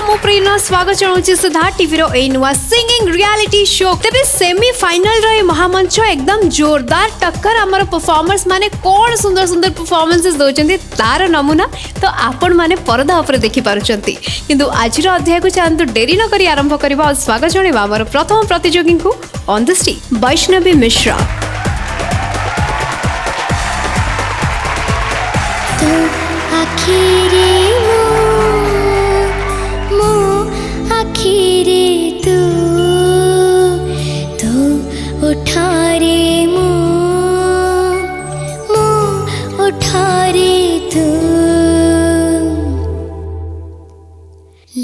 मु प्रेरणा स्वागत जनाऊँ सुधा टीवी ए नुआ सिंगिंग रियलिटी शो तेरे सेमी फाइनल रे महामंच एकदम जोरदार टक्कर आमर परफॉर्मर्स माने कौन सुंदर सुंदर परफॉर्मेंसेस दौरान तार नमूना तो आपण माने परदा उपर देखि पारुचंती किंतु आज अध्याय को चाहतु डेरी न करी आरंभ करबा और स्वागत जणाइबा आमर प्रथम प्रतियोगी को on the stage Vaishnavi Mishra. आखिरे तू उठा रे उठा रे तू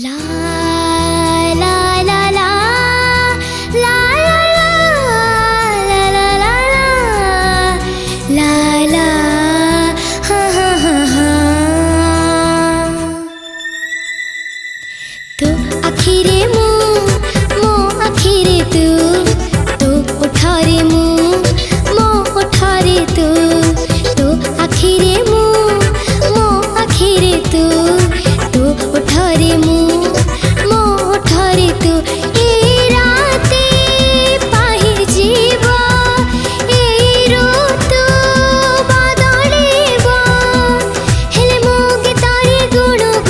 ला ला ला ला ला ला ला ला ला हा हा हा हा तो आखिरे आखिरे तू उठा रे उठा रे तू तो आखिरे आखिरे तू उठा रे उठा रे तू ए राते पाहि जीवा ए ऋतु बदलिबा हेले मो गीतारे गुण गुण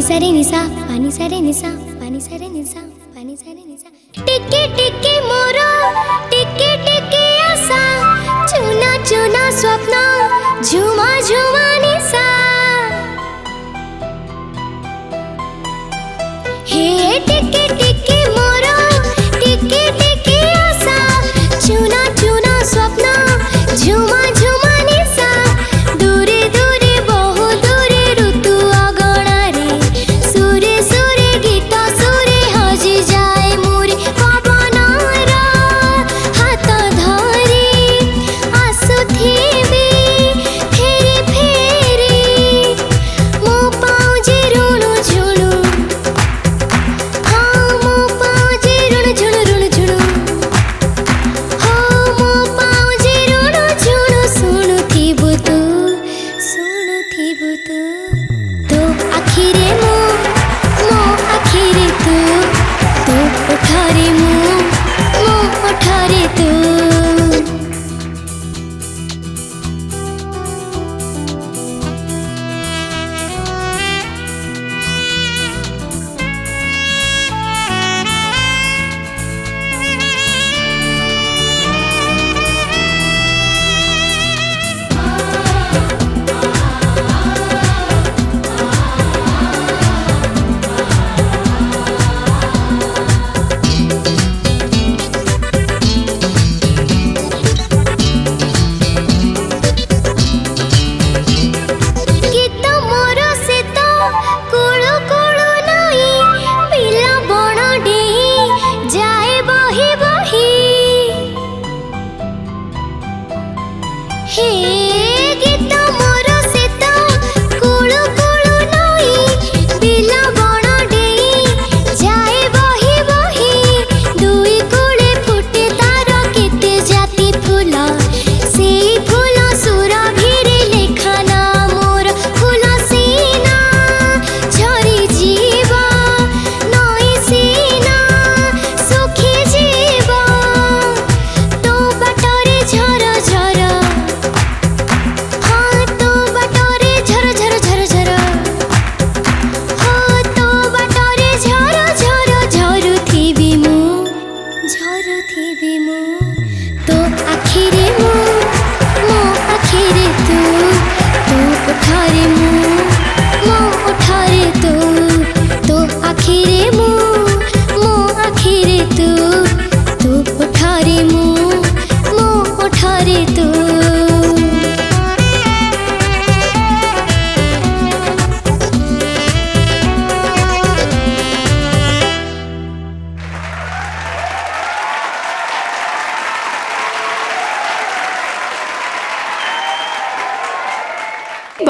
सरे निसा पानी सरे निसा पानी सरे निसा पानी सरे निसा टिके टिके मोरा टिके टिके आशा चुना चुना स्वप्न झुमा झुमा निसा हे टिके टिके मोरा टिके टिके आशा चुना चुना स्वप्न झुमा झुमा निसा दूरे दूरे बहु दूरे ऋतु अगणारे सुरे सुरे गीत सुरे हजी जाए मोरे पवनर हाथ धरी आसुथिबी फेरी फेरी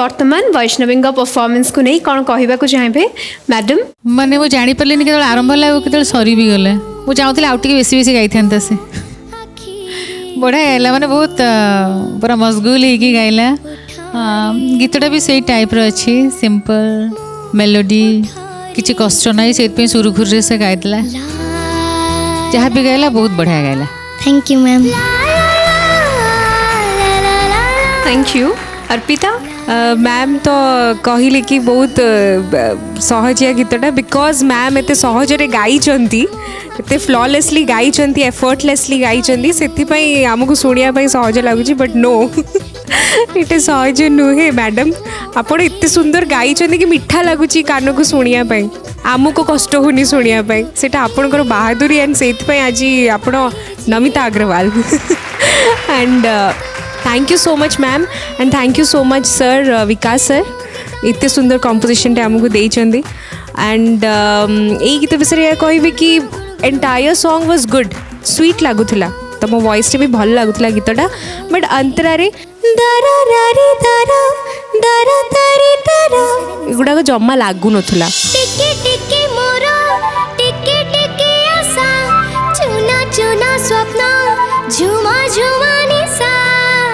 वर्तमान वैष्णवी परफॉर्मेंस को नहीं कौन कहवाक चाहिए मैडम? माने वो जानी पारे के आरंभ है के सरी भी गले मुझे चाहूँगी आउ टे बेसी बेसी गाई था से बढ़िया गाइला माने बहुत पूरा मशगुल होगी गाइला गीतटा भी सही टाइप अच्छी सिंपल मेलोडी किसी कष्ट ना से सुरुखुरी से गाइला जहाँ भी गाइला बहुत बढ़िया गाइला। Thank you ma'am. Thank you. Arpita? Ma'am तो कहले कि बहुत सहजिया गीतटा बिकॉज मैम एत सहजरे गाई फ्लॉलेसली गाई एफर्टलेसली गाई से आमको शुणा सहज लगुच बट नो ये सहज नुहे मैडम आपण एत सुंदर गाई कि मीठा लगुच कान को शुणा आमको कष्ट होनी शुणा से आपणकर बहादुरी एंड से आज आप Namita Agarwal and thank you so much ma'am and thank you so much sir Vikas sir इतने सुंदर कंपोजिशन आमको देइछंदी एंड यही गीत विषय कहबी कि entire song was good sweet लगुला तुम वॉइस भी भल लगुला गीतटा बट अंतरारे एगुड़ा जमा लागू नथुला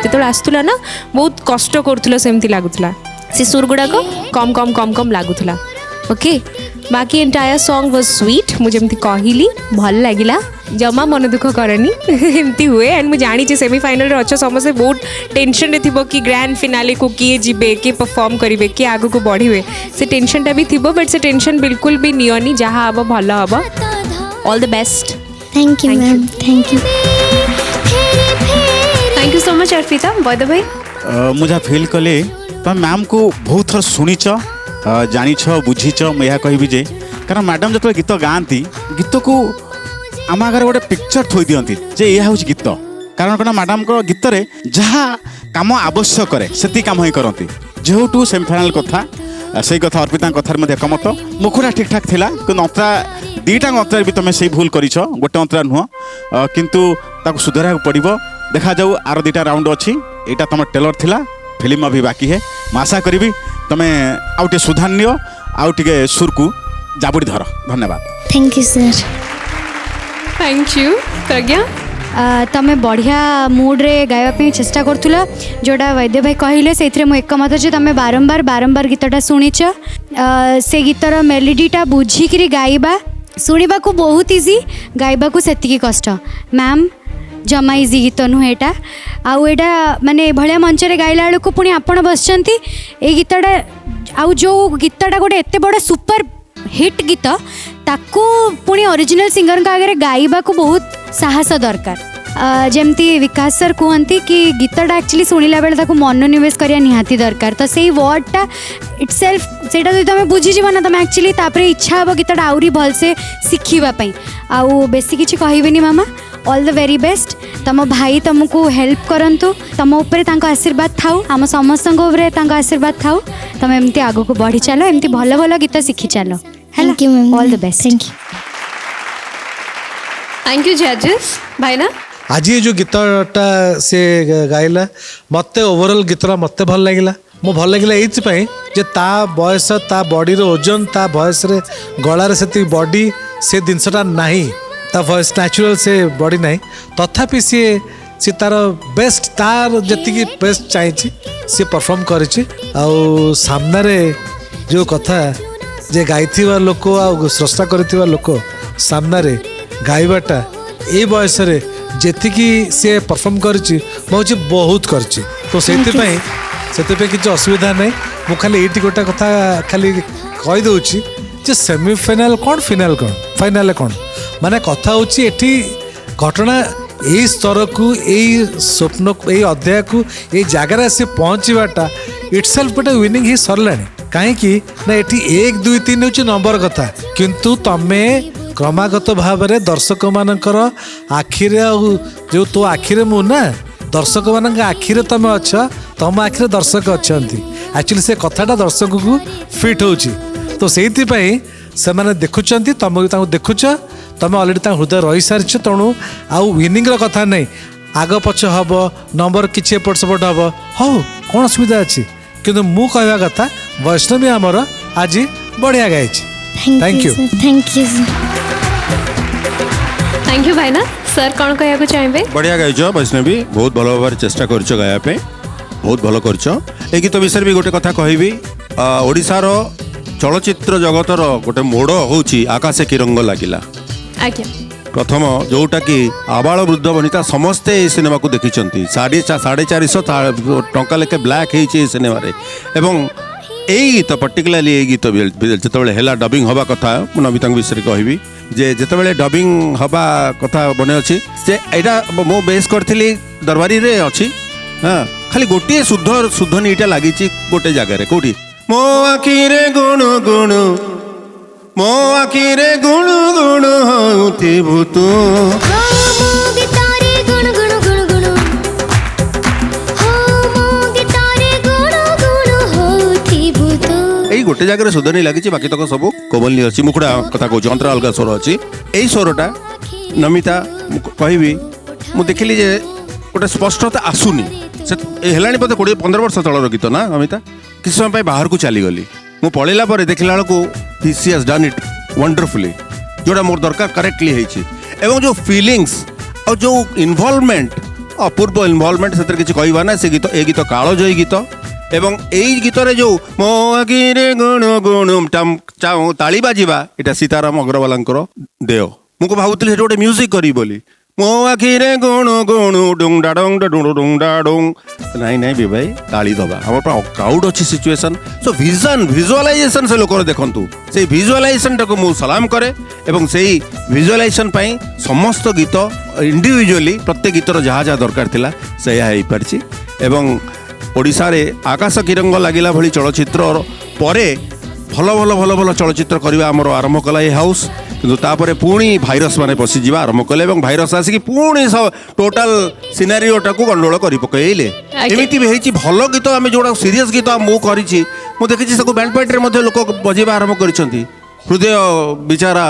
जो आसुला ना बहुत कष्ट करूला सेमती लगुला से सुर गुड़ाक कम कम कम कम लगुला ओके बाकी एंटायर सॉन्ग वाज स्वीट मुझे एमती कहली भल लगिला जमा मन दुख करनी एमती हुए एंड मुझे जानी सेमीफाइनल अच्छे समस्त बहुत टेंशन थी कि ग्रैंड फिनाले को किए जीवे किए परफॉर्म करेंगे किए आग को बढ़े से टेंशन भी थी बट से टेंशन बिल्कुल भी नियनी जहाँ हम भल हम all the best. Thank you ma'am. Thank you thank you so much Arpita. Vaid भाई मुझे फील कले तुम मैम को बहुत थर शुणीच जानीछ बुझीच मुझे कहबी जे कारण मैडम जो गीत गाँती गीत को आम आगे गोटे पिक्चर थोई दिखती जे यह हूँ गीत कारण कौन मैडम को गीत रे जहाँ कम आवश्यक से कम ही करती जेहूँ सेमीफाइनाल कथा से कथा अर्पिता कथार एकमत मुखुरा ठीक ठाक थिला कि अंतरा दीटा अंतरा भी तुम से भूल कर गोटे अंतरा नुह किंतु ताको सुधारा पड़ो देखा जाऊ आर दीटा राउंड अच्छी यहाँ तुम टेलर थिला फिल्म अभी बाकी है मैं आशा करी तुम्हें आउ टे सुधार नियो आउ टे सुर को जाबुड़ी धर। धन्यवाद। Thank you sir. Thank you. Pragya तमें बढ़िया मुड्रे गायबा चेष्टा करूला जोड़ा वैद्य भाई कहले से एकमत जे तुम बारंबार बारंबार गीतटा शुणीच से गीतर मेलोडीटा बुझिकी गाइबा शुणा को बहुत इजी गाइबा को सेतिकी कष्ट मैम जमा इजी गीत नुहे एटा आउ एटा माने भलिया मंच रे गाइला बेलू पुणी आपण बसचंती ए गीतटा आउ जो गीतटा गोटे एते बड़ा सुपर हिट गीत ताकू पुणी ओरिजिनल सिंगर का आगे गाइबा को बहुत साहस दरकार जमती विकास सर कहती कि गीतटा एक्चुअली शुणिला बेले मनोनिवेश करने निहाती दरकार तो से वर्डटा इटसेल्फ से तुम बुझीज ना तुम एक्चुअली इच्छा हे गीतटा आहरी भलसे शिखापी आउ बेसी किसी कहबेनि मामा ऑल द वेरी बेस्ट तुम भाई तुमको हेल्प करंतु तुम उपरे आशीर्वाद थाउ आम समस्त आशीर्वाद थाउ तुम एमती आग को बढ़ी चल एमती भल भल गीत शिखी चल। Thank you ma'am. All the best. Thank you. Thank you जजेस। भाई ना आज ये जो गीतटा से गाइला मत ओवरऑल गीतटा मत भल लगिला मो भल लगिला ये जे ता बयस ता बॉडी रो ओजन ता वॉइस रे गलार से बॉडी से जिनसटा नहीं ता वॉइस नेचुरल से बॉडी नहीं तथापि सी तार बेस्ट तार जी बेस्ट चाहिए सी परफॉर्म करिछि आउ सामने जो कथा जे गाइथिबा लोक आ स्रष्टा करथिबा लोक सामने गाइबाटा ए बयस रे जेतिकी सी परफॉर्म करिछि मुझे बहुत करिछि तो से किसी असुविधा नहीं मु खाली ये गोटे कथा खाली कही दूची जे सेमीफाइनाल कौन फिनाल कौन फाइनाल कौन माने कथा होची एठी घटना यही स्तर को यही स्वप्न को यही अध्याय को यही जगार से पहुँचवाटा इटसेल्फ गोटे विनिंग ही सरला कहीं ना ये 1 2 3 हूँ नंबर कथा किंतु तमे क्रमागत भाव में दर्शक मानकर आखिरे जो तो आखिरे मु ना दर्शक मान आखिरे तुम अच्छा तुम आखिरे दर्शक अच्छा एक्चुअली से कथाटा दर्शक को फिट होची तो से देखुं तुम देखुच तुम अलरेडी हृदय रही सारी तेणु आउ विनिंग कथा नहीं आग पछ हम नंबर किसी एपट सेपट हम हो कौन असुविधा अच्छी किंतु मु कहवा कथा वैष्णवी आमर आज बढ़िया गाई thank you thank you sir thank you भाईना सर कौन कहना चाहिए बढ़िया गाइच वैष्णवी बहुत भल भाव चेष्टा कर गाया बहुत भल कर गीत विषय भी गोटे कथा कहबी ओडिशार चलचित्र जगतर गोटे मोड़ होची आकाशे की रंग लागिला आज्ञा प्रथम जोटा कि आबाल वृद्ध वनिता समस्ते ए सिनेमा को देखी 450 टंका लेखे ब्लैक है सिनेमा एवं यही गीत पर्टिकुलाली यही गीत जिते है डबिंग हवा कथा नमिता विषय कहबी जे जिते डबिंग हवा कथा बने अच्छी जे यहाँ मु बेस करी दरबारी रे अच्छी हाँ खाली गोटे शुद्ध शुद्धनी इटा लगी गोटे जगार कौटी मो आखिरे गुणु गुणु मो आखिरे गुणु गुणु होथिबु तू गोटे जगह सुधनी लगी बाकी तक सब कोमलनी अच्छी मुखड़ा कथा कहूँ अंतरा अलग स्वर अच्छी यही स्वरटा नमिता कहबी मु देखिली जे गोटे स्पष्टता आसुनी से है बोधे 20-15 वर्ष तलर गीत ना नमिता किसी समय बाहर को चलीगली मु पलैला देखला बेलू सी हैज डन इट वंडरफुली जोड़ा मोर दरकार करेक्टली एवं जो फीलिंग्स और जो इनवॉल्वमेंट अपूर्व इनवॉल्वमेंट से किसी कहवा ना से गीत ए गीत कालजयी गीत एवं यही गीत रे जो मो आखिरे गुणु गुणु ताली बाजिबा एटा सीताराम अग्रवाला देव मुझे भावुली गोटे म्यूजिक करी बोली मो आखिरे गुणु गुणु डुंग डाडंग डुंग डुंग डाडंग नहीं नहीं भी भाई ताली दबा हम क्राउड अच्छी सिचुएशन सो विजन विजुअलाइजेशन से लोक देखु से विजुअलाइजेशन टाक मु सलाम करे एवं से विजुअलाइजेशन पाई समस्त गीत इंडिविजुअली प्रत्येक गीतर जहाँ जहाँ दरकार थिला से हो पारछि एवं ओडिशा रे आकाश की रंग लागिला भली चलचित्र परे भल भल भल भल चलचित्र करवा आमर आरंभ कला ये हाउस किंतु तापरे पुणी भाइरस माने पशिजा आरंभ कले और भाइरस आसिक पुणी सब टोटाल सिनारीओटा को गंडोल कर पकईले एमती भी होती भल गीत आम जो सीरीयस गीत मु करी देखी बैंड पार्टी लोक बजेवा आरंभ कर हृदय विचारा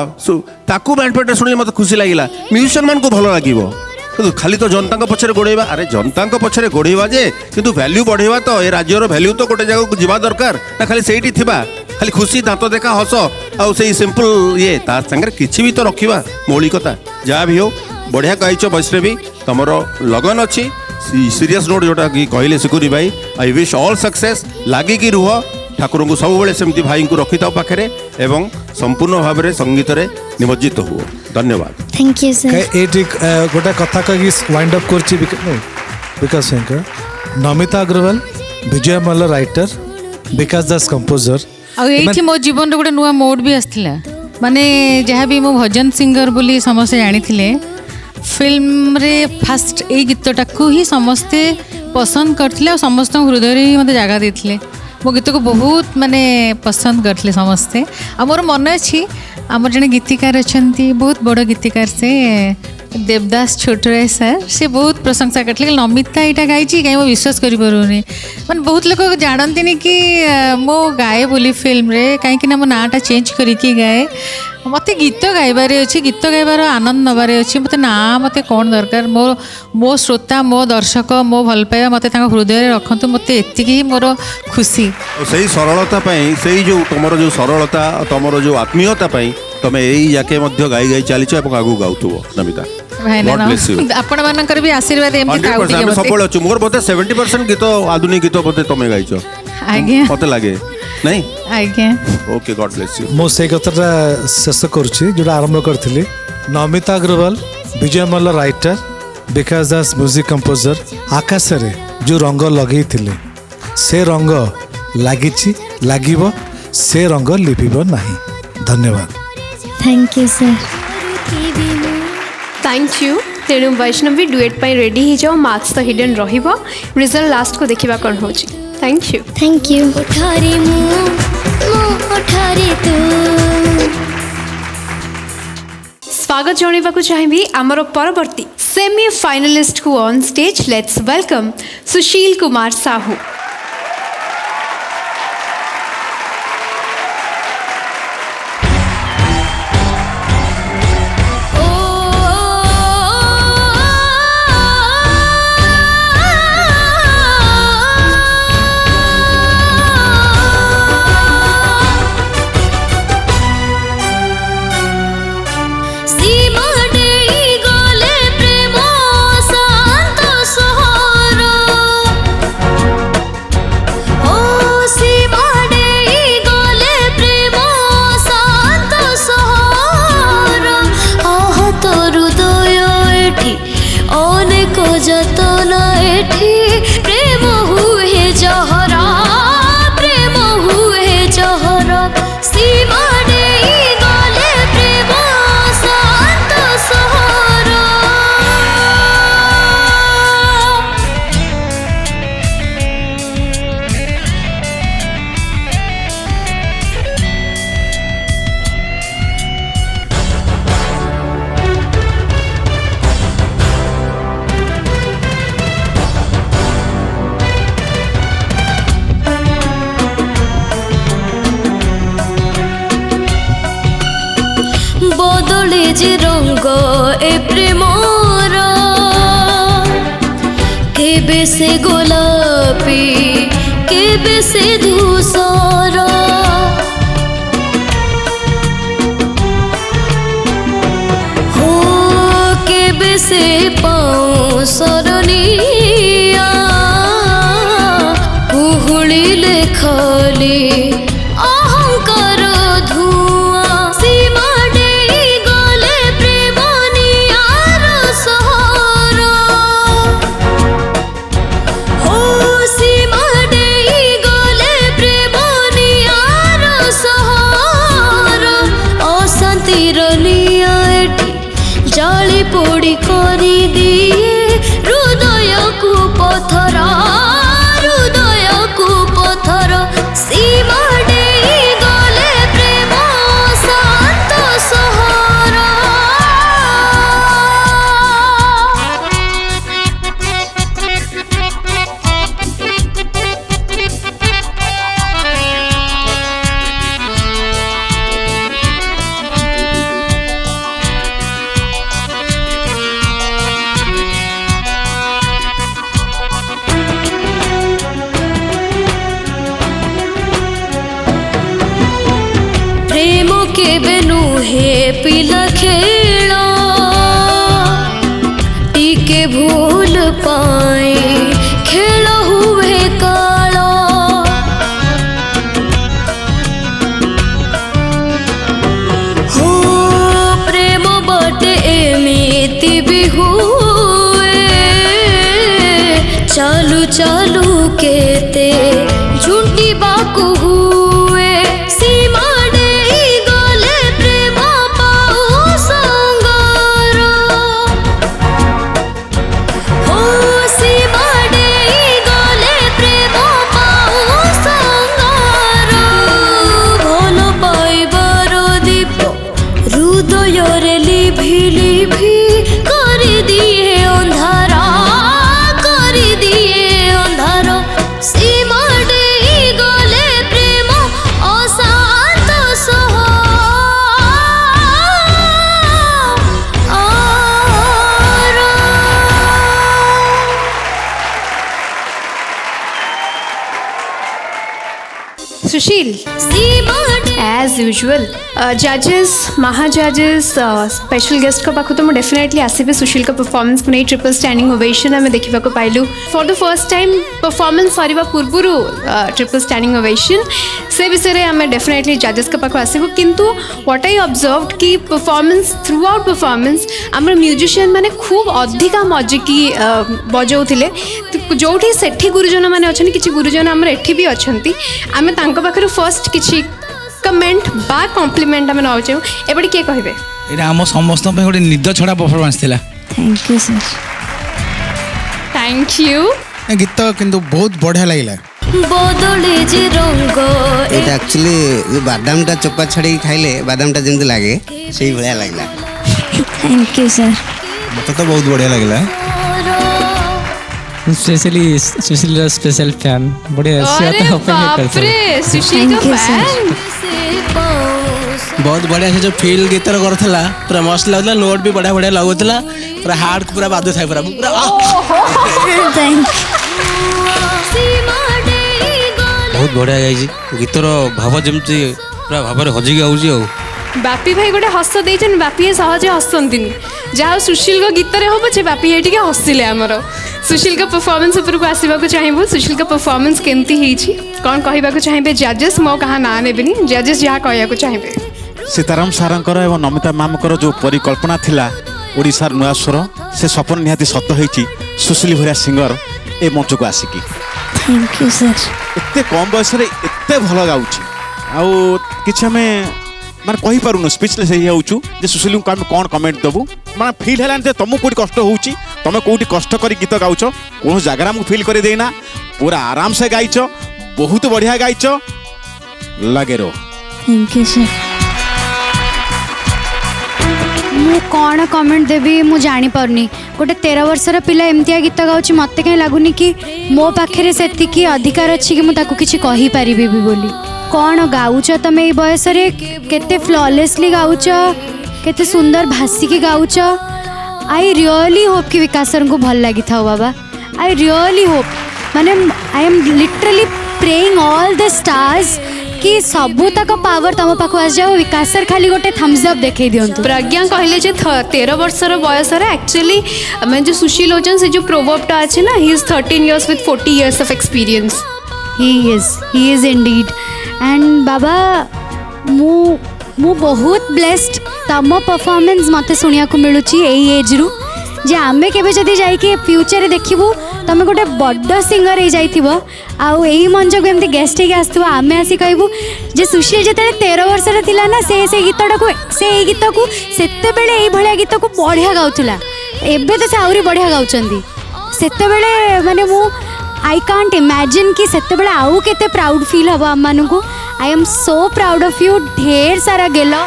ताकू बैंड पार्टी शुणी मत खुशी लगे म्यूजिशियन मान को भल लगे खाली तो जनता पछरे गोड़ेवा अरे जनता पछरे गोड़ेवा जे किंतु वैल्यू बढ़ेवा तो ए राज्यर वैल्यू तो गोटे जगह को जीवा दरकार ना खाली सेठी थिबा खाली खुशी दांत देखा हस आउ से सिंपल ये तार संगे किछि भी तो रखिबा मौलिकता जहाँ भी हो बढ़िया गाइच वैष्णवी तमर लगन अच्छी सीरीयस नोट जोटा कि कहले सिकुरी भाई आई विश ऑल सक्सेस लागिकी रुह ठाकुर को सब सेमती भाई को रखी था पाखे एवं संपूर्ण भाव में संगीत रे निमज्जित हुओ धन्यवाद थैंक यू सर ये गोटे कथा कही वाइंड अप कर विकास शंकर नमिता अग्रवाल विजय मल्ल राइटर विकास दास कंपोजर आठी मो जीवन गोटे नुआ मोड भी आसला माने जहाँ भी मो भजन सिंगर बोली समस्ते जानी फिल्म रे फास्ट ए गीतटा को ही समस्ते पसंद करते और समस्त हृदय ही मत जगह देते मो गीत को बहुत माने पसंद करते समस्ते आ मोर मन अच्छी आम जड़े गीतिकार अच्छा बहुत बड़ गीतिकार से देवदास छोटराय सर से बहुत प्रशंसा करते नमिता यहाँ गाई कहीं मैं विश्वास करें मैंने बहुत लोग जानते कि मो गाए बोली फिल्म रे कहीं मो नाटा चेंज करके गाए मत गीत गाइबार अच्छी गीत गाइबार आनंद नबार अच्छी मत ना मत कौन दरकार मो मो श्रोता मो दर्शक मो भल पाइबा मत हृदय रखतु मत एति मोर खुशी से सरलता से जो तुम जो सरलता तुम जो आत्मीयता तुम यही जाके गाई गाई चलीच आगू गाउथुव नमिता आपण मानकर भी आशीर्वाद सब अच्छे मोर बोधे 70% गीत आधुनिक गीत बोधे तुम गाइच मत लगे नहीं आज्ञा ओके गॉड ब्लेस यू मो से कथाटा शेष करुच्ची जोटा आरंभ करी नमिता अग्रवाल विजय मल्ल राइटर विकास दास म्यूजिक कंपोजर आकाश रे जो रंग लगे से रंग लगी लगिब से रंग लिभिब नहीं धन्यवाद thank you sir thank you तेणु वैष्णवी डुएट पर रेडी ही जाओ मार्क्स तो हिडन रहिबो रिजल्ट लास्ट को देखिबा कोन होची थैंक यू थैंक यू उठारे मु उठारे तू स्वागत जणाइबाकू चाहिबी आमर परवर्ती सेमी फाइनलिस्ट को on stage let's welcome Sushil Kumar Sahu বদলে যে রঙ্গ এ প্রেমর কেবে সে গোলাপি কেবে সে ধূসর হো কেবে সে পাউসরনিয়া কুহুলিলে খালি অহংকার ধুয়া সীমা দেই গলে প্রেম নিয়ার সহর হো সীমা দেই গলে প্রেম নিয়ার সহর অশান্তির নিয়া এটি জালি পোড়ি করি দিয়ে হৃদয়কু পথর হৃদয়কু পথর সীমা দেই গলে প্রেম শান্ত সহর প্রেম কেবে নুহে পিলা খেল টিকে ভুল পাই খেল হুয়ে কাল হো প্রেম বটে এমিতি বি হুয়ে চালু চালু কেতে ঝুঁটিবাকু হুয়ে সীমা দেই গলে প্রেম পাউ সঙ্গর হো সীমা দেই গলে প্রেম পাউ সঙ্গর ভাল পাইবার দীপ হৃদয়রে লিভি লিভি করে দিয়ে অন্ধার করে দিয়ে অন্ধার সীমা দেই গলে প্রেম অশান্ত সহর सुशील সীমা एज यूजुअल जजेस महाजजेस स्पेशल गेस्ट का पाखु तो मुझे डेफिनेटली आसबे सुशील का परफॉर्मेंस को नहीं ट्रिपल स्टैंडिंग ओवेशन आम देखा पाइलु for the first time performance सरीबा पूर्वर ट्रिपल स्टैंडिंग ओवेशन से विषय में आम डेफिनेटली जजेस का पाखु आसबु किंतु व्हाट आई ऑब्जर्व्ड कि परफॉर्मेंस थ्रू आउट परफॉर्मेंस आम म्यूजिशियन मैंने खूब अधिका मजिकी बजाउथिले जोठी सेठी गुरुजन मैंने अच्छा किसी गुरुजन आम एठी भी अच्छा आम पाखर फर्स्ट किसी कमेंट बा कॉम्प्लीमेंट आम नौ चाहूँ एपटे किए कहे এটা ଆମ ସମସ୍ତଙ୍କ ପାଇଁ ଗୋଟେ ନିଦ ଛଡ଼ା ପରଫର୍ମାନ୍ସ ଥିଲା thank you sir thank you ଏ ଗୀତ କିନ୍ତୁ ବହୁତ ବଢ଼ିଆ ଲାଗିଲା বদলে যে রঙ্গ এটা আক্চুয়ালি বাদামটা চোপা ছাড়িয়ে খাইলে বাদামটা যেମିତି ଲାଗେ ସେଇ ଭଳିଆ ଲାଗିଲା थैंक यू सर ମୋତେ ତ ବହୁତ ବଢ଼ିଆ ଲାଗିଲା स्पेशली सुशील स्पेशल फैन बढ़िया अरे बाप रे सुशील का फैन बहुत बढ़िया से जो फील गीतर करथला पूरा मस्त लगला नोट भी बढ़िया बढ़िया लगुतला पूरा हार्ट को पूरा बादू थाई पूरा बहुत बढ़िया गाइजी गीतर भाव जमती पूरा भाव में हजिकी आउची आ बापी भाई गोटे हस देछन बापी सहजे हसंतिनी जहाँ सुशील को गीत रे हो पछे बापी ये टिके हसिले हमर सुशील का परफॉर्मेंस ऊपर को आसीबा को चाहिबो सुशील का परफॉर्मेंस केमती हिची कोन कहिबा को चाहिबे जजेस मो कहा ना नेबेनी जजेस जहाँ कहया को चाहिबे सीताराम सारंकर एवं नमिता मैमकर जो परिकल्पना थिला ओडिशार नुआ स्वर से सपन निहाती सत होईची सुशील भरिया सिंगर ए मंच को आसिकी थैंक यू सर एते कम बयस रे एते भल गाउची आउ किछ हमें माने कहि पारुनो स्पीचलेस हे होउछु जे सुशील को हम कोन कमेंट दबु माने फील हेलान जे तमु कोठी कष्ट होउची तमे कोठी कष्ट करी गीत गाउछो कोन जगह हमको फील करे देना पूरा आराम से गाइछो बहुत बढ़िया गाइछो लगे रो थैंक यू सर मु कौन कमेंट देवी मु जानी पारनी गोटे 13 वर्षर पिला एमतिया गीत गाउची मते कहीं लगुनी कि मो पाखे सेतिकी अधिकार अच्छी कि मुझे किसी कही पारि बोली कौन गाउच तुम ये बयस केते फ्लॉलेसली गाउच केते सुंदर भासिकी गाउच आई रियली होप कि विकास सर को भल लगी था बाबा आई रियली होप माने I am literally praying all the stars कि सबू तक पावर तुम पाख आस जाओ विकास सर खाली गोटे थम्स अप देखई दियंतु प्रज्ञा कहले जे 13 वर्षर बयस एक्चुअली मैं जो सुशील होचन से जो प्रोवर्बटा अच्छे ना he is 13 years with 40 years of experience. he is indeed and बाबा मु बहुत ब्लेस्ड तम परफॉर्मेंस मते सुनिया को मिलुची एई एज रु जे आमे केबे जदी जाई के फ्यूचर देखिबू तमे गोटे बड्ड सिंगर हे जाइथिबो आउ एई मंच को एमती गेस्ट हे आस्तबो आमे आसी कहबू जे सुशील जते 13 वर्ष रे थिला ना से गीतटा को से एई गीत को सेते बेले एई भलिया गीत को बढ़िया गाउथुला एबे तो से आउरी बढ़िया गाउचंदी सेते बेले माने मु आई कांट इमेजिन कि सेते बेले आउ केते प्राउड फील हबो हम मानु को I am so proud of you ढेर सारा गेलो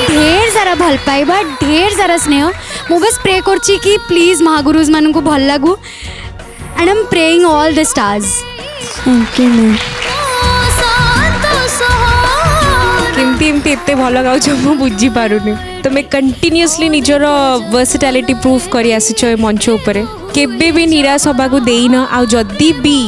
ढेर सारा भल पाइबा ढेर सारा स्नेह मु बस प्रे करची कि प्लीज महागुरुज मानन को भल लागू and I am praying all the stars thank you ma'am केमती एमती एते भल गाउछ मु बुझी पारुनी तुम कंटिन्यूअसली निजर वर्सिटैलिटी प्रूफ करी आसीछ ए मंच ऊपर केबे भी निराश हबाकू देइन आ जदी भी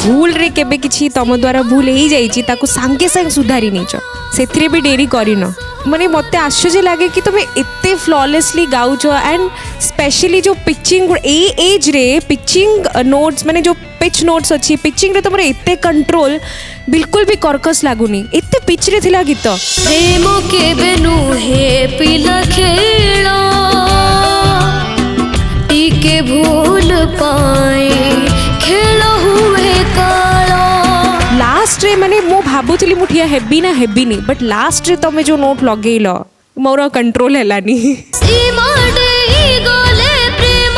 भूल रे केबे किछि तम द्वारा भूल ही जाइछि ताकू सांगे सांग सुधारी नैछ सेथिरे भी डेरी करिन माने मते आश्चर्य लागे कि तुम एते फ्लॉलेसली गाउछ एंड स्पेशली जो पिचिंग ए एज रे पिचिंग नोट्स माने जो पिच नोट्स अच्छी पिचिंग रे तुमरे एते कंट्रोल बिल्कुल भी कर्कश लागुनी एते पिच रे थिला गीत प्रेम केबे नुहे पिला खेलो टीके भूल पाए खेलो हुए कालो लास्ट रे माने मो भाबुतली मुठिया हेबी ना हेबी नी बट लास्ट रे तमे जो नोट लगेइलो मोर कंट्रोल हेलानी सीमा देई गले प्रेम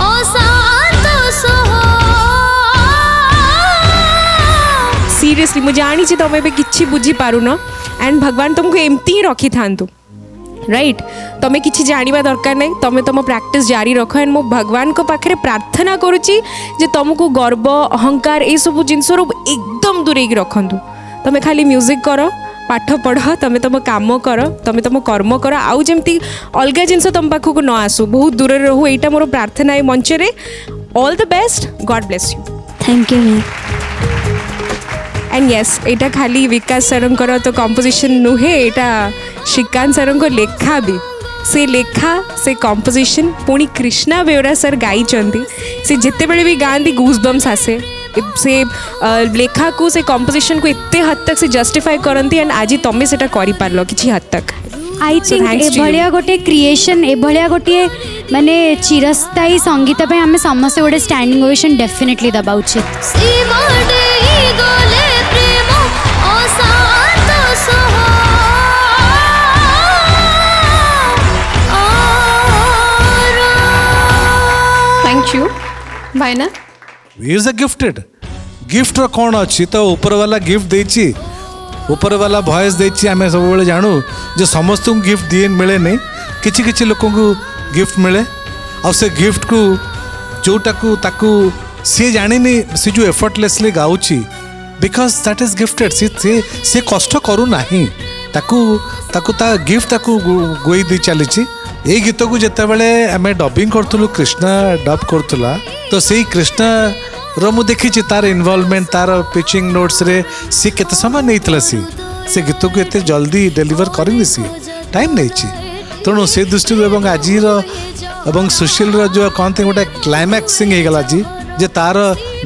असात सह सीरियसली मुझे जानी छी तमे बे किछि बुझी पारुन एंड भगवान तुमको एमती ही रखी थांतु राइट तमें किसी जानिबा दरकार नहीं तमें तुम प्रैक्टिस जारी रख एंड मो भगवान को पाखे प्रार्थना करुच्ची जे तुमको गर्व अहंकार ये सब जिनस एकदम दूरे रखु तुम खाली म्यूजिक कर पाठ पढ़ तुम तुम काम कर तुम कर्म कर आउ जमती अलग जिनस तुम पाखक न आसू बहुत दूर रहू यहाँ मोर प्रार्थना है मंचरे all the best God bless you thank you ma'am and yes यहाँ खाली विकास सरंकर तो कंपोजिशन नुहे यहाँ श्रीकांत सर को लेखा भी से लेखा से कंपोजिशन पुणी कृष्णा बेउरा सर गाई से जिते बड़े भी गाँधी गूजबम्स आसे से लेखा को से कंपोजिशन को इतने हद तक से जस्टिफाई करती एंड आज तुम्हें से कर कि हद तक आई थिंक एभलिया गोटे क्रिएशन एभलिया गोटे माने चिरस्थायी संगीत पे आम समस्त गोटे स्टैंडिंग ओवेशन डेफिनेटली दबा उचित थैंक यू भाईना इज अ गिफ्टेड गिफ्ट रो कौन अच्छी तो ऊपर वाला गिफ्ट देची ऊपर वाला भॉइस देची आम सब बेले जानू जो समस्त को गिफ्ट दिए मिले नहीं किछि किछि लोक को गिफ्ट मिले और से गिफ्ट को जोटा को ताकू सी जानी सी जो एफर्टलेसली गाउची बिकॉज दैट इज गिफ्टेड सी कष्ट करू नहीं ताकू ताकू ता गिफ्ट ताकू गोई दी चली ये गीत को जिते बड़े आम डबिंग करूँ कृष्णा डब करूला तो से कृष्णा रो मु देखी तार इनवॉल्वमेंट तार पिचिंग नोट्स रे सी केते समय नहीं से गीत को एते जल्दी डेलीवर करनी सी टाइम नहीं तेणु से दृष्टि एवं आज सुशील जो कहते गोटे क्लाइमैक्सिंग हो गला जी जे तार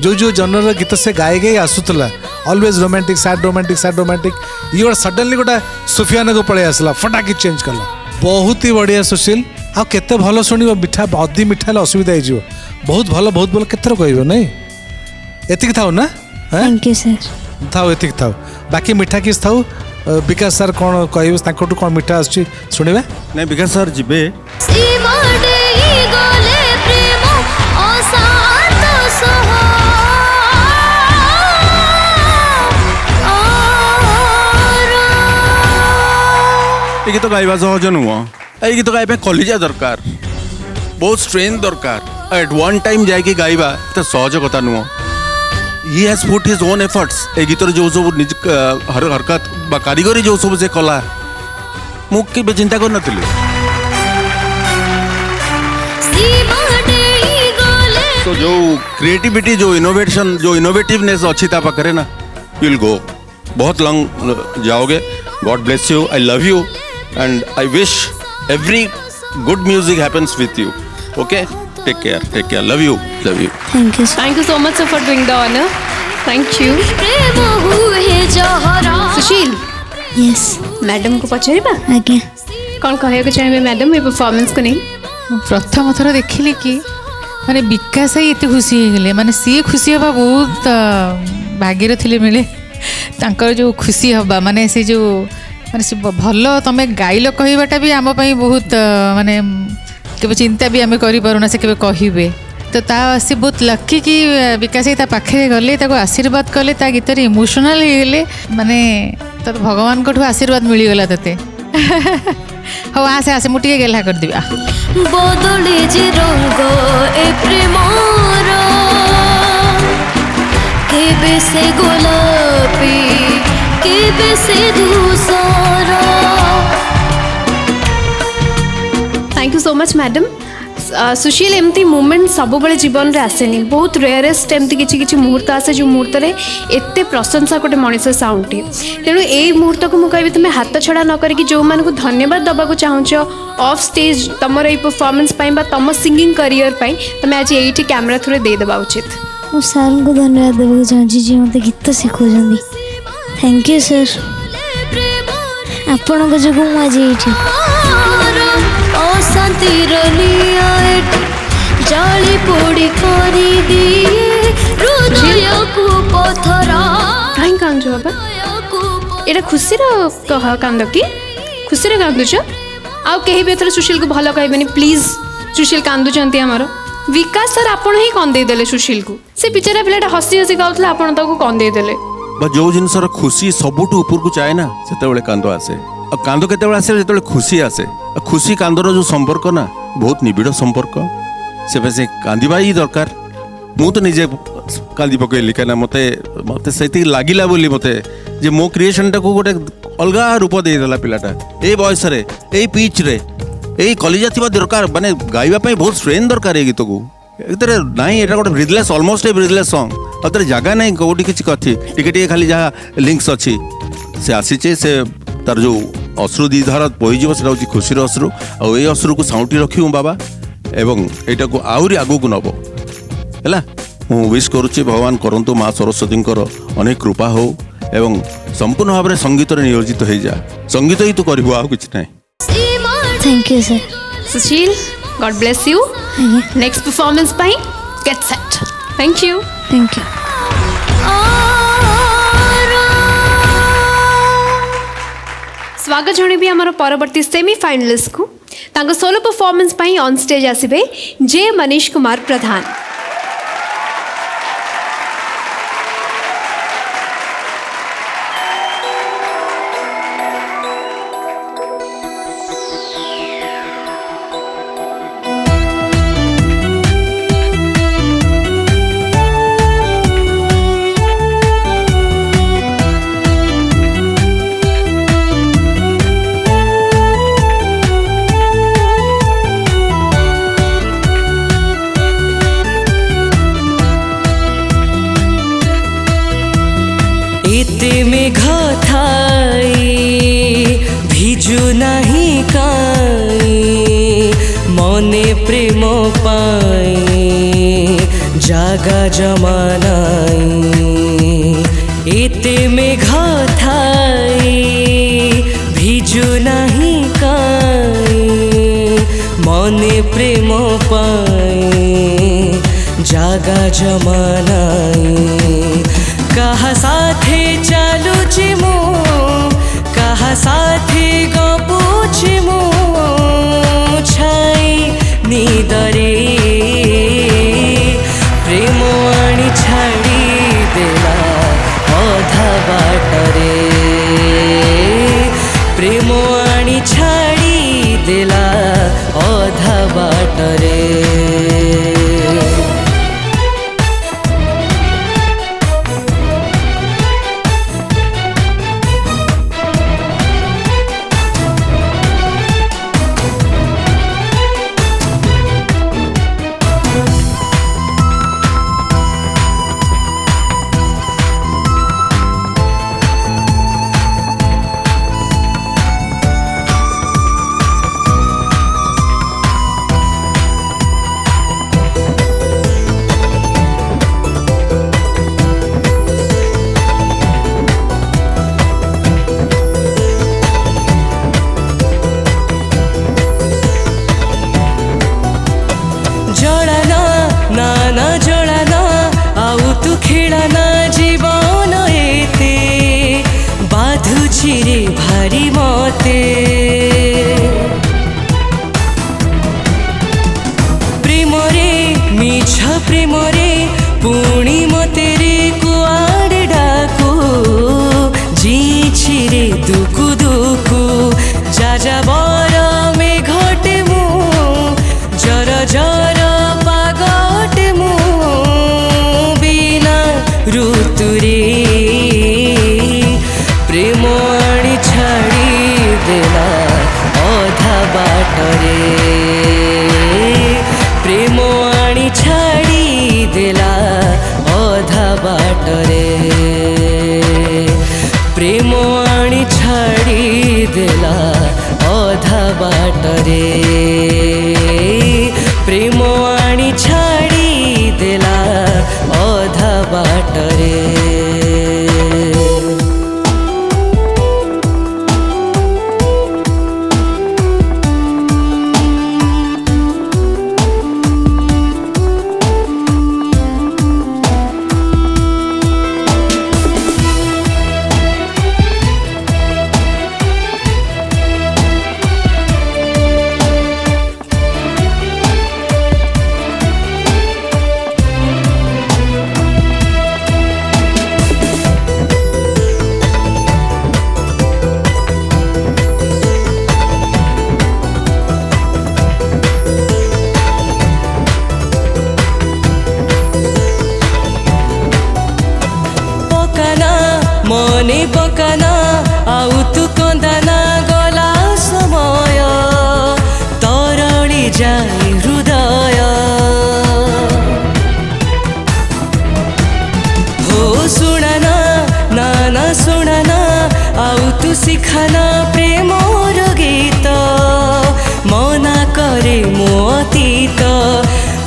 जो जो जनर गीत से गाई गाई आसूला ऑलवेज रोमांटिक सैड ये गोटे सडनली गोटे सुफियाना को पलि आसला फटाकी चेंज कला बहुत ही बढ़िया सुशील आ केते भल शुण मिठा अति मिठा असुविधा हो बहुत भल केतर कह नहीं एतिक थाउ ना थैंक यू सर थाउ एतिक थाउ बाकी मिठा किस थाउ विकास सर कौन कह कौन मिठा आसुची शुणिबा नहीं विकास सर जीवे ये गीत गाइबा सहज नुह ये गीत गाइबा कलिजा दरकार बहुत स्ट्रेंथ दरकार एट वन टाइम जाके गाइबा तो सहज कथा नुह he has put his own efforts ए गीतर जो सब निज हरकत बा कारीगरी जो सब से कला मु केबे चिंता कर नथिली तो जो क्रिएटिविटी जो इनोवेशन जो इनोवेटिवनेस अच्छी ता पाखरे ना यू विल गो बहुत लॉन्ग जाओगे God bless you I love you and I wish every good music happens with you okay take care love you thank you so much for doing the honour thank you Sushil yes madam को पचारिबा आज्ञा कौन कहବାକୁ चाहिए madam ये performance को नहीं प्रथम थर देखिली कि माने विकास ही एत खुशी होगले माने सी खुशी हवा बहुत भाग्यर थिले मिले तांकर जो खुशी हवा माने से जो माने से भल तमे गाइल कहबाटा भी आम पई बहुत माने केबे चिंता भी आम करि पारुना से केबे कहिबे तो ता से बहुत लकी कि विकास ही ता पाखे गले ताको आशीर्वाद कले ता गीत रे इमोशनल होगले माने तो भगवान को आशीर्वाद मिली गला तते हो आसे आसे मुटिए गेला कर दिबा बदले जे रंग ए प्रेमर केबे से गोलापी केबे से धूसर thank you so much madam Sushil एमती मुमेंट सब बड़े जीवन रे आसेनी बहुत रेयरेस्ट एमती किछि किछि मुहूर्त आसे जो मुहूर्त रे एते प्रशंसा गोटे मनीष साउंडी तेणु यही मुहूर्त को मुझे तुम्हें हाथ छड़ा न करके जो मान को धन्यवाद दबाक चाहूच ऑफ स्टेज तुम ये परफॉर्मेंस तुम सिंगिंग करियर तुम आज ये कैमेरा थ्रू दे देवा उचित मो सर को धन्यवाद देवाक चाहूँगी जी मत गीत शिखुं थैंक यू सर आपण जो आज ये अशांतिर जाली पोड़ी करी दिए हृदय को पथरा कहीं कांद बाबा एटा खुशी कह कांद कि खुशी कांदुच आउ कहीं भी एथर सुशील को भल कहबेनी प्लीज सुशील कांदुचंती हमर विकास सर आपण ही कंदे देले सुशील को से पिचरा पिलाटा हसी हसी गाउतला आपण ताको कंदे देले बा जो जिनसर खुशी सबुठु ऊपर को चाहे ना सेतेबेले कांद आसे कांद केतेबेले आसे जेतेबेले खुशी आसे खुशी कांदर जो संपर्क ना बहुत निबिड़ संपर्क से वैसे कांदिबा ही दरकार मु तो निजे कांदी पकेली कना मते मते सेति लागिला बोली मते जे मो क्रिएशन टा को गोटे अलगा रूप दे देला पिलाटा ए वॉइस रे ए पिच रे ए कॉलेज थिबा दरकार माने गाइबा पई बहुत स्ट्रेन दरकार ए गीत को एतरे नाही एटा गोटे ब्रीथलेस ऑलमोस्ट ए ब्रीथलेस सॉन्ग अतरे जगह नाही कोठी किछि कथि टिके टिके खाली जहा लिंक्स अछि से आसीचे से तार जो अश्रु दी धारा बही जीव से खुशी अश्रु आ अश्रु को साउंटी रखी बाबा एवं एटा को आउरी आगु को नब है मु विश करुच्ची भगवान करंतु माँ सरस्वती अनेक कृपा हो एवं संपूर्ण भाव में संगीत नियोजित हो जा संगीत ही तो करू आ कि ना thank you sir Sushil God bless you next performance पाई गेट सेट थैंक यू स्वागत जन भी आम परवर्ती सेमी फाइनलिस्ट को तांको सोलो परफॉर्मेंस पाई ऑन स्टेज आसिबे जे मनीष कुमार प्रधान एते मेघ थाई भिजु नहीं काई मने प्रेम पाई जागा जमानाई एते मेघ थाई भिजु नहीं काई मने प्रेम पाई जागा जमानाई कहा साथे चालुची मु कहा साथे गपुची मु छाई निदरे प्रेम आनी छाड़ी देला अधा बाटरे प्रेम आनी छाड़ी देला अधा बाटरे मते प्रेम रे मिछ प्रेम रे पुणी मते रे कुआड़े डाकू जीछि रे दुकु दुकु जा जा बर में घटे मु जर जर पागटे मु बिना ऋतु रे प्रेम आनी छाड़ी देला अधा बाट रे प्रेम आनी छाड़ी देला अधा बाट रे प्रेम आनी छाड़ी देला अधा बाट रे प्रेम आनी छाड़ी देला अधा बाट रे मने पकाना आउ तू कंदाना गला समय तरली जाए हृदय हो सुनाना नाना सुनाना आउ तू शिखाना प्रेम गीत मना करे मो अतीत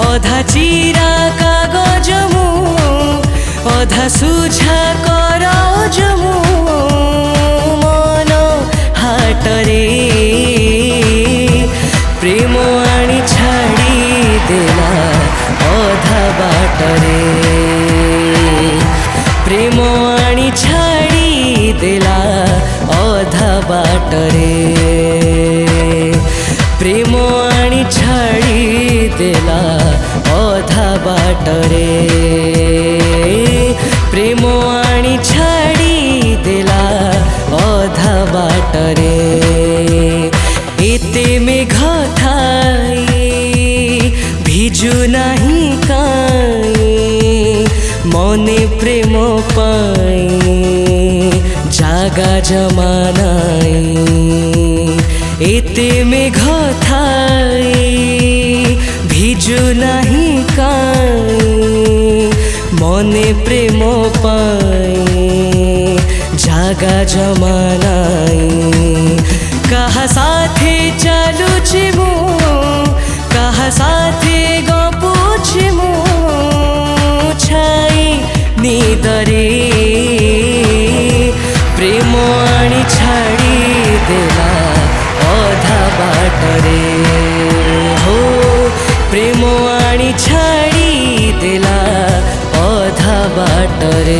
अधा चिरा कागज मु अधा सुझा कर जमु मन हाट रे प्रेम आनी छाड़ी देला अधा बाट रे प्रेम आनी छाड़ी देला अधा बाट रे प्रेम आनी छाड़ी देला अधा बाट रे प्रेम आनी छाड़ी देला अधा बाट रे एते मेघ थाई भिजु नाही काई मने प्रेम पाई जागा जमा नाई एते मेघ थाई भिजु नाही काई मने प्रेम पाई जागा जमा नाई कहा साथे चलुछि मु कहा साथे गपुछि मु छाई निदरे प्रेम आनी छाड़ी देला अधा बाट रे हो प्रेम आनी छाड़ी देला अधा बाट रे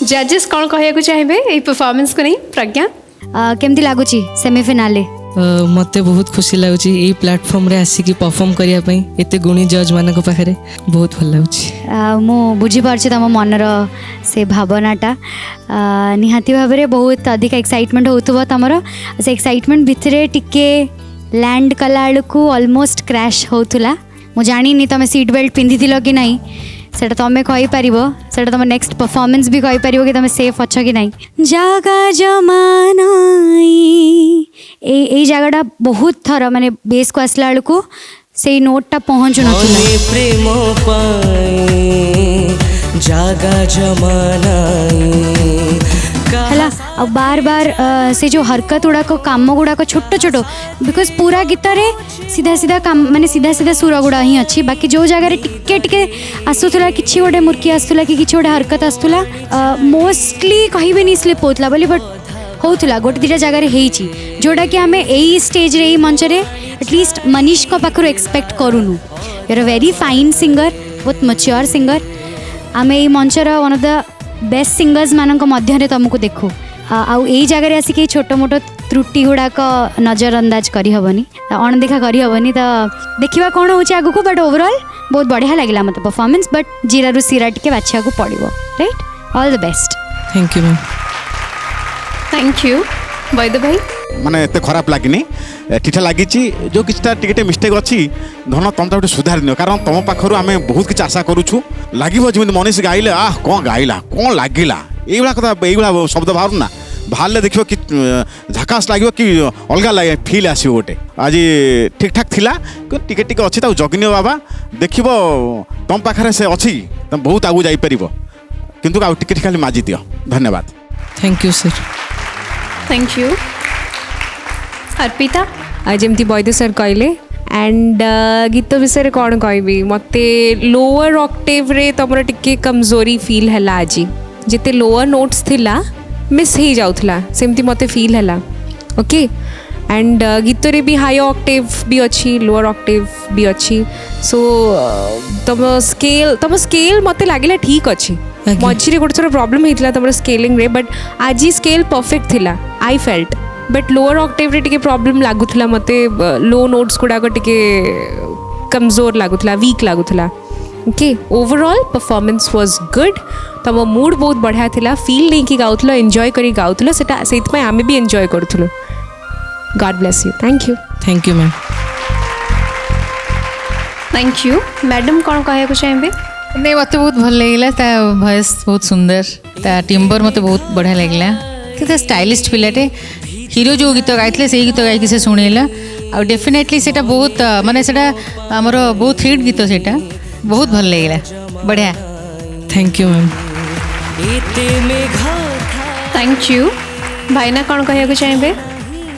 जजेस कौन कहया चाहिए ये परफॉर्मेंस को नहीं प्रज्ञा केमती लगुच सेमिफिनाले मते बहुत खुशी लगुच ये प्लेटफॉर्म रे आसिकी परफॉर्म करिया पई एते गुणी जज मानक पाखरे बहुत भल लगुच मु बुझी पारछि तम मनर से भावनाटा निहाती भाव में बहुत अधिक एक्साइटमेंट होतबो तमर से एक्साइटमेंट भितरे टिके लैंड कला को ऑलमोस्ट क्रैश होतुला मु जानी तुम सीट बेल्ट पिंधिथिलो कि नहीं सेटा तुम कहि पारिबो सेटा तुम नेक्स्ट परफॉर्मेंस भी कहि पारिबो कि तुम सेफ अच्छो कि नहीं जागा जमानाई ए जगहटा बहुत थर माने बेस को आसला बेलू से नोटा पहुँचु मने प्रेम पाई जागा जमानाई है बार बार से जो हरकत गुड़ाक कम गुड़ाक छोट छोट बिकज पूरा गीत रे सीधा सीधा काम माने सीधा सीधा सुर गुड़ा ही अच्छी बाकी जो जगह टिके टिके आसूला कि गोटे मुर्की आसूला कि गोटे हरकत आसूला मोस्टली कहे नहीं स्लिप होता बोली बट होता गोटे दुटा जगार जोटा कि आम यही स्टेज रे मंच रे एटलिस्ट मनीष को पाखर एक्सपेक्ट करूनु you are a very fine singer बहुत मच्योर सिंगर आम ये मंचर one of the best singers मानक मध्य तुमको देखू आउ यही जगह आसिक छोट मोट त्रुटि गुड़ाक नजरअंदाज करहबनी अणदेखा करहबनी तो देखा कौन हो आग को बट ओवरऑल बहुत बढ़िया लगे मत परफॉर्मेंस बट जीरा रु सीरा टे बाछा को पड़ो right all the best thank you ma'am thank you Vaid भाई माने एते खराब लागिनी ठीठा लगी जो किछटा टिके मिस्टेक अच्छी धन तुम तो सुधार नियो कारण तुम पाखर आम बहुत किसी आशा करूँ लगे जमी मनीष गाइले आह कौन गाइला कौन लगिला ये कथा ये शब्द बाहर ना बाहर देखो कि झकास लगे कि अलग लगे फिल आसो गोटे आज ठीक ठाक थिला टिके टिके अच्छी जगिन बाबा देख तुम पाखे से अच्छी तुम बहुत आगू जापर किंतु आउ टिके खाली माजी दियो धन्यवाद thank you sir thank you Arpita जमती वैद्य सर कहले एंड गीत विषय कौन कहबी मत लोअर ऑक्टेव रे तुम टिके कमजोरी फील है आज जिते लोअर नोट्स थिला मिस हो जाउथला सेमती मते फील है ओके एंड गीत रे भी हाई ऑक्टेव भी अच्छी लोअर ऑक्टेव भी अच्छी सो तुम स्केल मते लागिला ठीक अच्छी मझे गोटे थोड़ा प्रॉब्लम होता तुम स्केलिंग रे बट आज स्केल परफेक्ट थिला I felt but lower Octave रे टिके प्रॉब्लम लागुथला मते लो नोट्स गुड़ाक टिके कमजोर लागुथला वीक लागुथला okay overall performance was good तुम मूड बहुत बढ़िया थिला फील नहीं कि गाउथलो एंजॉय करी गाउथलो सेटा सेतमै आमे भी एंजॉय करथलो God bless you thank you ma'am thank you madam कौन कहना चाहिए नहीं मत बहुत भल लगे वॉइस बहुत सुंदर ता टिम्बर मत बहुत बढ़िया लगे कि स्टाइलिस्ट पिलाटे हीरो जो गीत गाई से गीत गाई से शुणेला आ डेफिनेटली से बहुत माने से आमर बहुत हिट गीत से बहुत भल लगे बढ़िया thank you ma'am thank you भाईना कौन कहना चाहिए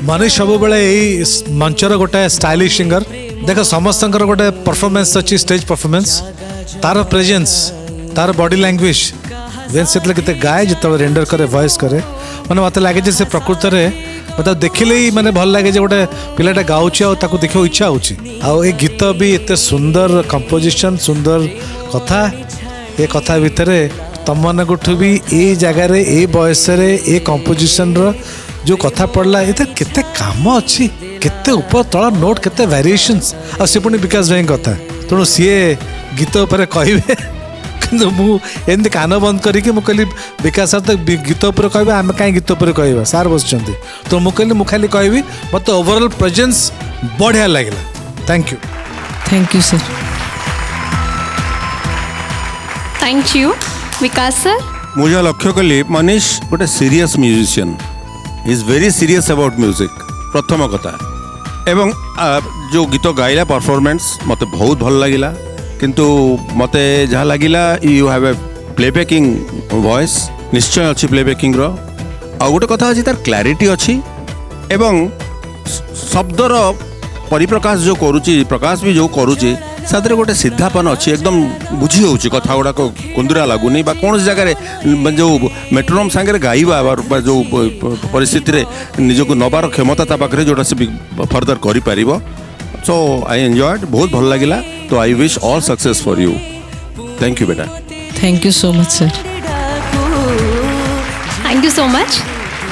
मनीष सब बेले यही मंचर गोटे स्टाइलिश सिंगर देख समस्त गोटे परफॉर्मेंस अच्छी स्टेज परफॉर्मेंस तार प्रेजेंस तार बॉडी लैंग्वेज वेन से केते गाए जो रेंडर करे वॉइस करे मैंने मत लगे से प्रकृत में मतलब देखिले ही मैंने भल लगे गोटे पिलाटा गाँच आको देखा इच्छा हो गीत भी एत सुंदर कंपोजिशन सुंदर कथा ये कथा भितर तुम मानू भी ये जगार ये बयस ये कंपोजिशन जो कथा पड़ला ये केते काम अच्छी केते ऊपर तल नोट केते वेरिएशंस आ से पुणी विकास भाई कथा तेणु सी गीत उपर कहे मुझे कान बंद करके मुझे विकास सर तो गीत उपर कह आम कहीं गीत उपर कह सार बस तो मुझे खाली कहबी मत ओवरऑल प्रेजेंस बढ़िया लगे thank you sir thank you Vikas sir मुझे लक्ष्य कली मनीष गोटे serious musician is very serious about music प्रथम कथा एवं जो गीत गाइला परफॉर्मेंस मत बहुत भल लगिला किंतु मते जहाँ लगिला यू हैव ए प्लेबैकिंग वॉइस निश्चय अच्छी प्लेबैकिंग रो आ गोटे कथा अच्छी तार क्लैरिटी अच्छी एवं शब्दर परिप्रकाश जो करुची प्रकाश भी जो करुची सादरे गोटे सिद्धापन अच्छी एकदम बुझी होची कथा गुड़ाक कुंदरा लगुनि कौन जगह जो मेट्रोनोम सांगे गाइबा जो परिस्थिति निजक नबार क्षमता पाखे जोटा से फर्दर कर सो आई एंजॉयड बहुत भल लगिला तो I wish all success for you thank you बेटा thank you so much sir thank you so much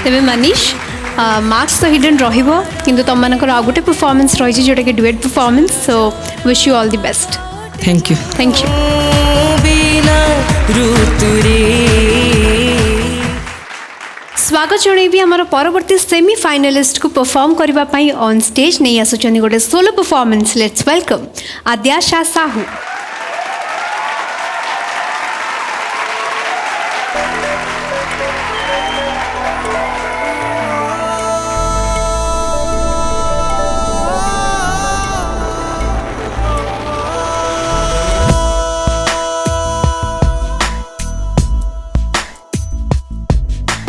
तेरे मनीष मार्क्स तो हिडन रहिबो किंतु तुम मानकर आ गोटे परफॉर्मेंस रही जोटा कि duet performance so wish you all the best thank you स्वागत जनइबी आमर परवर्ती सेमी फाइनलिस्ट को परफॉर्म करबा पई ऑन स्टेज नहीं आसुचनी गोटे solo performance let's welcome Adyasha Sahu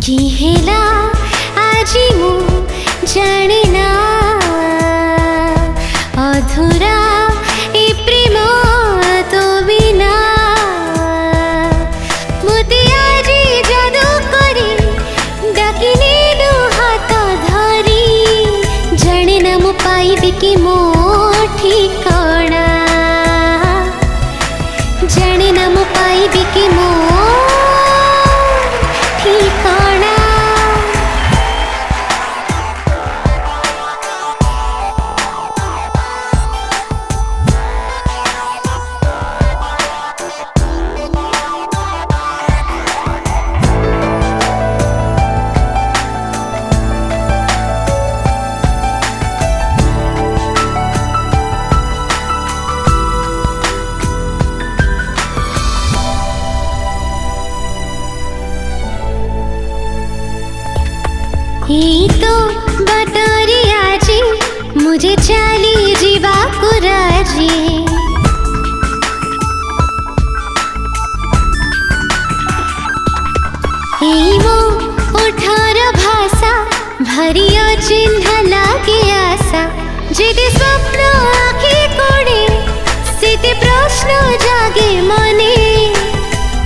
कि हेला आजी मु जानिना अधूरा ए प्रेम तो बिना मुते आजी जादू करी डाकिने लो हाथ धरी जानिना मु पाइबी कि मो मुझे चली जीवा कुराजी मो ओठार भाषा भरिया चिन्ह लागे आशा जेदे स्वप्न आखि कोड़े सेते प्रश्न जागे मने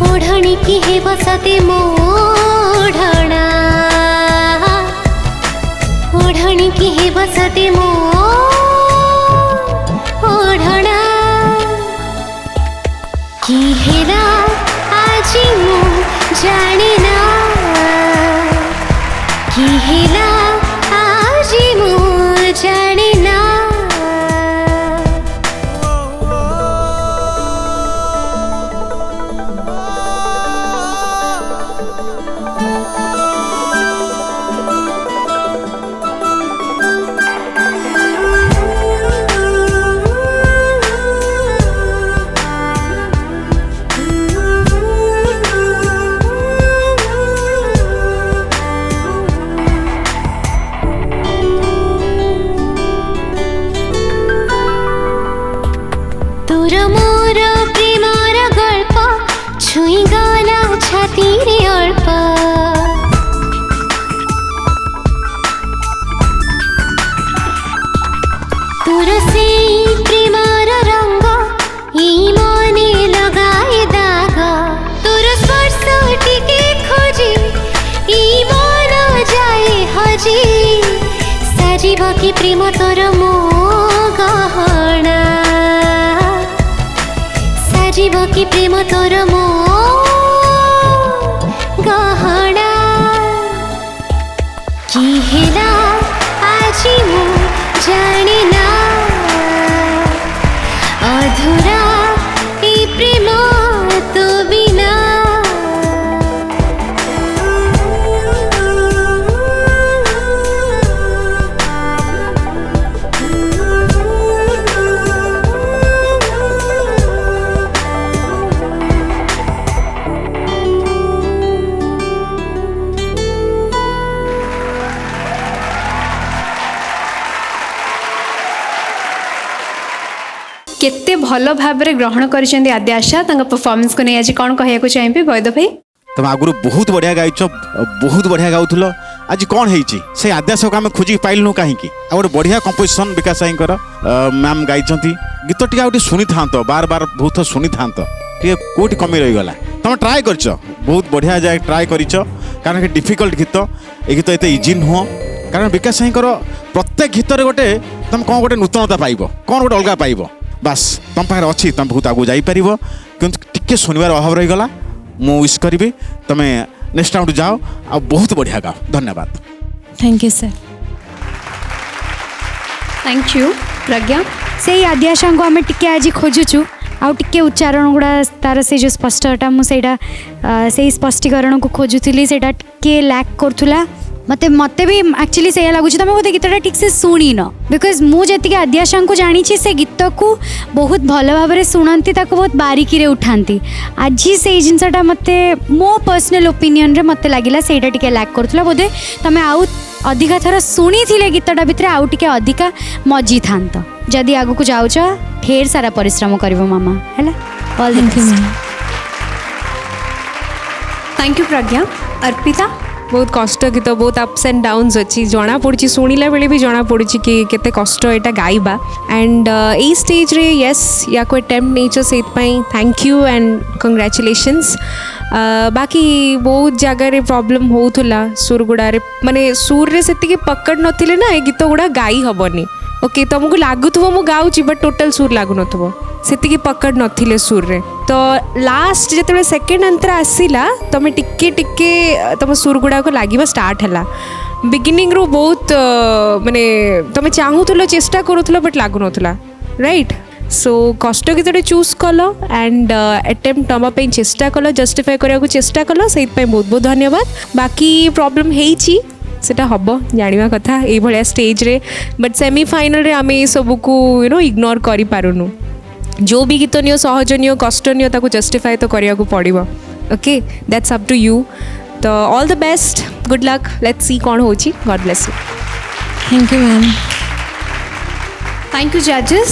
ओढ़णी की हे बसते मोढ़णा ओढ़णी की हे बसते मोढ़णा की हेरा आज मु जाने ना की हेला आज मु जाने ना की प्रेम तोर मो गहना साजिब की प्रेम तोर मो गहना की हेला आज मु जाने ना अधूरा ए प्रेम तो बिना केते भल भाव ग्रहण कर आद्याशा परफॉर्मेंस को नहीं आज कौन कहया चाहिए वैद भाई तुम आगुरी बहुत बढ़िया गाइच बहुत बढ़िया गाउल आज कौन है से आद्याशा को आम खोजिक पाइलु कहीं गोटे बढ़िया कंपोजिशन विकास साई मैम गाई गीत टी शुणी था बार बार बहुत शुणी था कौटी कमी रहीगला तुम ट्राए कर बहुत बढ़िया जाए ट्राए कर कारण डिफिकल्ट गीत ये गीत एत इजी नुह कारण विकास साई प्रत्येक गीत गोटे तुम कौन गोटे नूतनता पाइब कौन गोटे अलग पाइब बास तुम पाखे अच्छी तुम बहुत आगू जापर किंतु टिके शुणवार अभाव रहीगला मु विश करी तुम्हें नेक्स्ट राउंड जाओ आ बहुत बढ़िया गाओ धन्यवाद thank you sir thank you Pragya से आद्याशा को आम टिके आज खोजुचु आउ टिके उच्चारण गुड़ा तार से जो स्पष्टता मुझे से स्पष्टीकरण को खोजुली से टिके लैक करूला मत भी एक्चुअली से लगुच तुम बोधे गीतटा ठीक से शुणी न बिकज मुझे आद्याशा को जानी से गीत को बहुत भल भाव में शुणती बहुत बारीकी उठाती आज से जिनसा मत मो पर्सनल ओपिनियन रे मत लगे से लैक करूला बोधे तुम आउ अधिका थर शुणी थे गीतटा भितर आउ टे अधिका मजी था जदि आगू को जाऊच ढेर सारा परिश्रम कर मामा है थैंक यू प्रज्ञा अर्पिता बहुत कष्ट गीत बहुत अप्स एंड डाउन्स अच्छी जना पड़ी शुणिला बेले भी जना पड़ी कि केते कष्ट यहाँ गाइबा एंड ए स्टेज रे यस या को अटेम्प्ट नहीं से थैंक यू एंड कंग्रेचुलेशंस बाकी बहुत जगह प्रॉब्लम होउथला सुर गुड़ारे माने सुर रे सेतिके पकड़ नथिले ना ए गीत गुड़ा गाई हबनी ओके तुमको लगुव मु गाँची बट टोटल सुर लगु नथबो सेतिके पकड़ नथिले सुर रे तो लास्ट जिते सेकेंड अंतर आसला तुम टिके टिके तुम सुर गुड़ा को लगे स्टार्ट है बिगिनिंग रू बहुत माने तुम चाहूल चेष्टा Karur but Lagun right so कष्ट गीत चूज कल एंड अटेम्प्ट नवाई चेष्टा कल जस्टिफाई करने चेष्टा कल से बहुत बहुत धन्यवाद बाकी प्रॉब्लम होती सेटा हम जाना कथा ये स्टेज रे बट सेमीफाइनल रे आम सब को इग्नोर कर पारुनु जो भी गीत नियो सहज नियो कष्ट नियो ताको जस्टिफाई तो करिया को पड़िबो okay that's up to you तो all the best good luck let's see कौन होची God bless you thank you ma'am thank you जजेस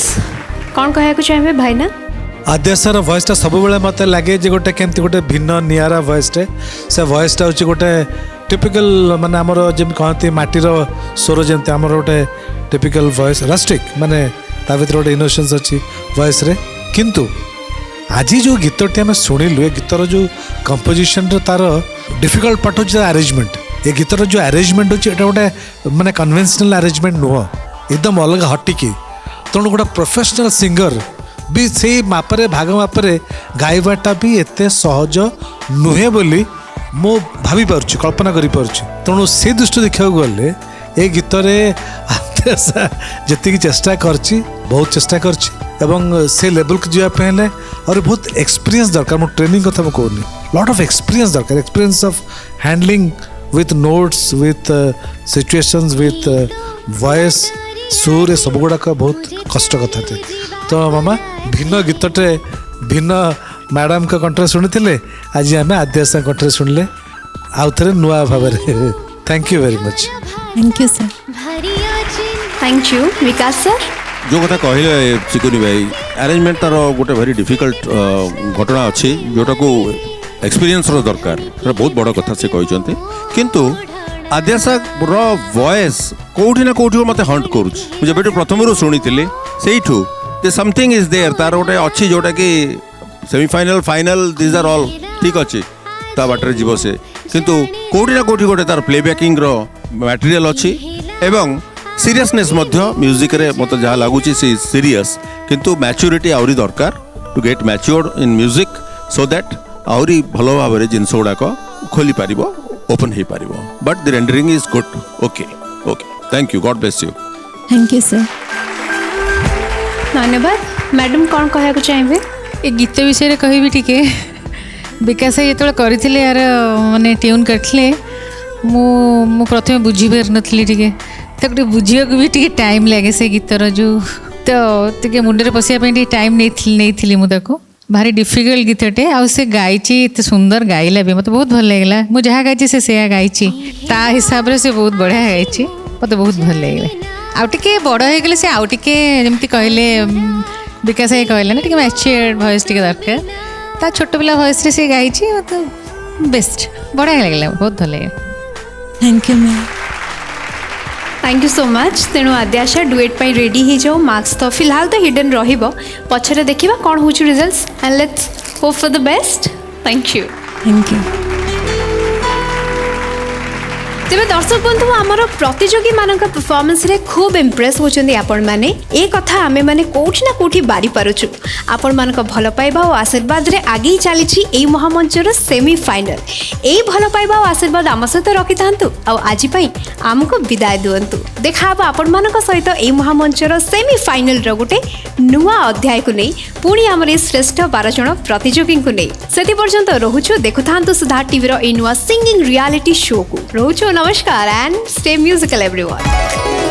कौन कहना चाहिए भाई ना आद्यासार भॉइसटा सब मत लगे जे गोटे केमती गोटे भिन्न निआरा भॉइसटे से भॉइसटा हूँ गोटे टिपिकल माने आमर जमी कहती माटीर स्वर जमी आमर गोटे टिपिकल भॉइस रस्टिक माने ता भीतर गोटे इनोसेंस अच्छी वॉइस रे किंतु आज जो गीतटी आम शुणिलु ए गीतर जो कंपोजिशन तार डिफिकल्ट पार्ट हो अरेंजमेंट ए गीतर जो अरेंजमेंट होता गोटे माने कन्वेन्शनल अरेंजमेंट नुह एकदम अलग हटिकी तेणु गोटे प्रोफेशनल सिंगर भी से मापरे भाग मापरे गाइबाटा भी एते सहज नुहे बोली मो भाभी पारुछि कल्पना करि पारुछि तेणु से दृष्टि देखा गले ए गीतरे आद्याशा जति चेष्टा करछि बहुत चेष्टा करछि एवं से लेवल को जावाई हेले और बहुत एक्सपीरियंस दरकार मो ट्रेनिंग कथा कहूनी लॉट ऑफ एक्सपीरियंस दरकार experience of handling with notes with situations with voice सुर ए सब गुड़ाक बहुत कष्ट कथा थे तो मामा भिन्न गीतटे भिन्न मैडम का कंठरे शुणी आज आम आद्याशा कंठरे शुणिले आउ थे नुआ भाव thank you very much thank you sir thank you Vikas sir जो कथा कहले चिकुनी भाई अरेंजमेंट तार गोटे वेरी डिफिकल्ट घटना अच्छी जोटा को एक्सपीरियंस दरकार बहुत बड़ कथा से कहते किंतु आद्याशा वॉइस कोठी ना कोठी मत हंट करुँच जब प्रथम शुणी से समथिंग इज देयर तार गोटे अच्छी जोटा कि semifinal final these are all ठीक अच्छे ता बाटर जीव से किंतु कोठी ना कोठी गोटे तार प्लेबैकिंग मटेरियल अच्छी एवं सीरियसनेस म्यूजिक रे मत जहाँ लगुच सीरियस किंतु मैच्योरिटी आहरी दरकार to get matured in music so that आहरी भल भाव जिनस गुड़ाक खोली पार ओपन हो पार but the rendering is good okay okay thank you God bless you thank you sir धन्यवाद मैडम कौन कहना चाहिए ए गीत विषय कहबी टिके विकास जो करते यार माने ट्यून करते मु प्रथम बुझीपार नी टे बुझा भी टे टाइम लगे से गीतर जो तो मुंडे पशिया टाइम नहीं मुझे भारी डिफिकल्ट गीतटे आउ से गाई एत सुंदर गाइला भी मत बहुत भल लगे मुझे जहाँ गाई से गाई ता हिसाब से बहुत बढ़िया गाई मत बहुत भल लगे आउ टे बड़ हो से आउ टे जमी कहले विकास भाई कहले ना टे मैच्योर्ड वॉइस टे दरकार ता छोट पिला वॉइस रे से गाई मत बेस्ट बढ़िया लगे बहुत भल लगे thank you ma'am thank you so much तेणु आद्याशा डुएट पाई रेडी हो जाओ मार्क्स तो फिलहाल तो हिडन रहिबो पछरे देखिबा कोन होची results and let's hope for the best thank you तेरे दर्शक बंधु आमर प्रतियोगी मान परफॉर्मेंस रे खूब इम्प्रेस होचंदी आपण माने ए कथा आमे माने कोठी ना कोठी बारी पारुछु आपण मान भल पाइबा और आशीर्वाद रे आगे चली एई महामंचर सेमी फाइनल एई भल पाइबा और आशीर्वाद आम सहित रखि थांतु और आज पई आमको विदाय दियंतु देखा आपण मान सहित एई महामंचर सेमी फाइनल रो गुटे नुआ अध्याय को नहीं पुणी आमर श्रेष्ठ 12 जन प्रतियोगी को नहीं सेति पर्यंत रहुछु देखुथांतु सुधा टीवी रो ए नुआ सिंगिंग रियलिटी शो को रहुछु नमस्कार एंड स्टे म्यूजिकल एवरीवन।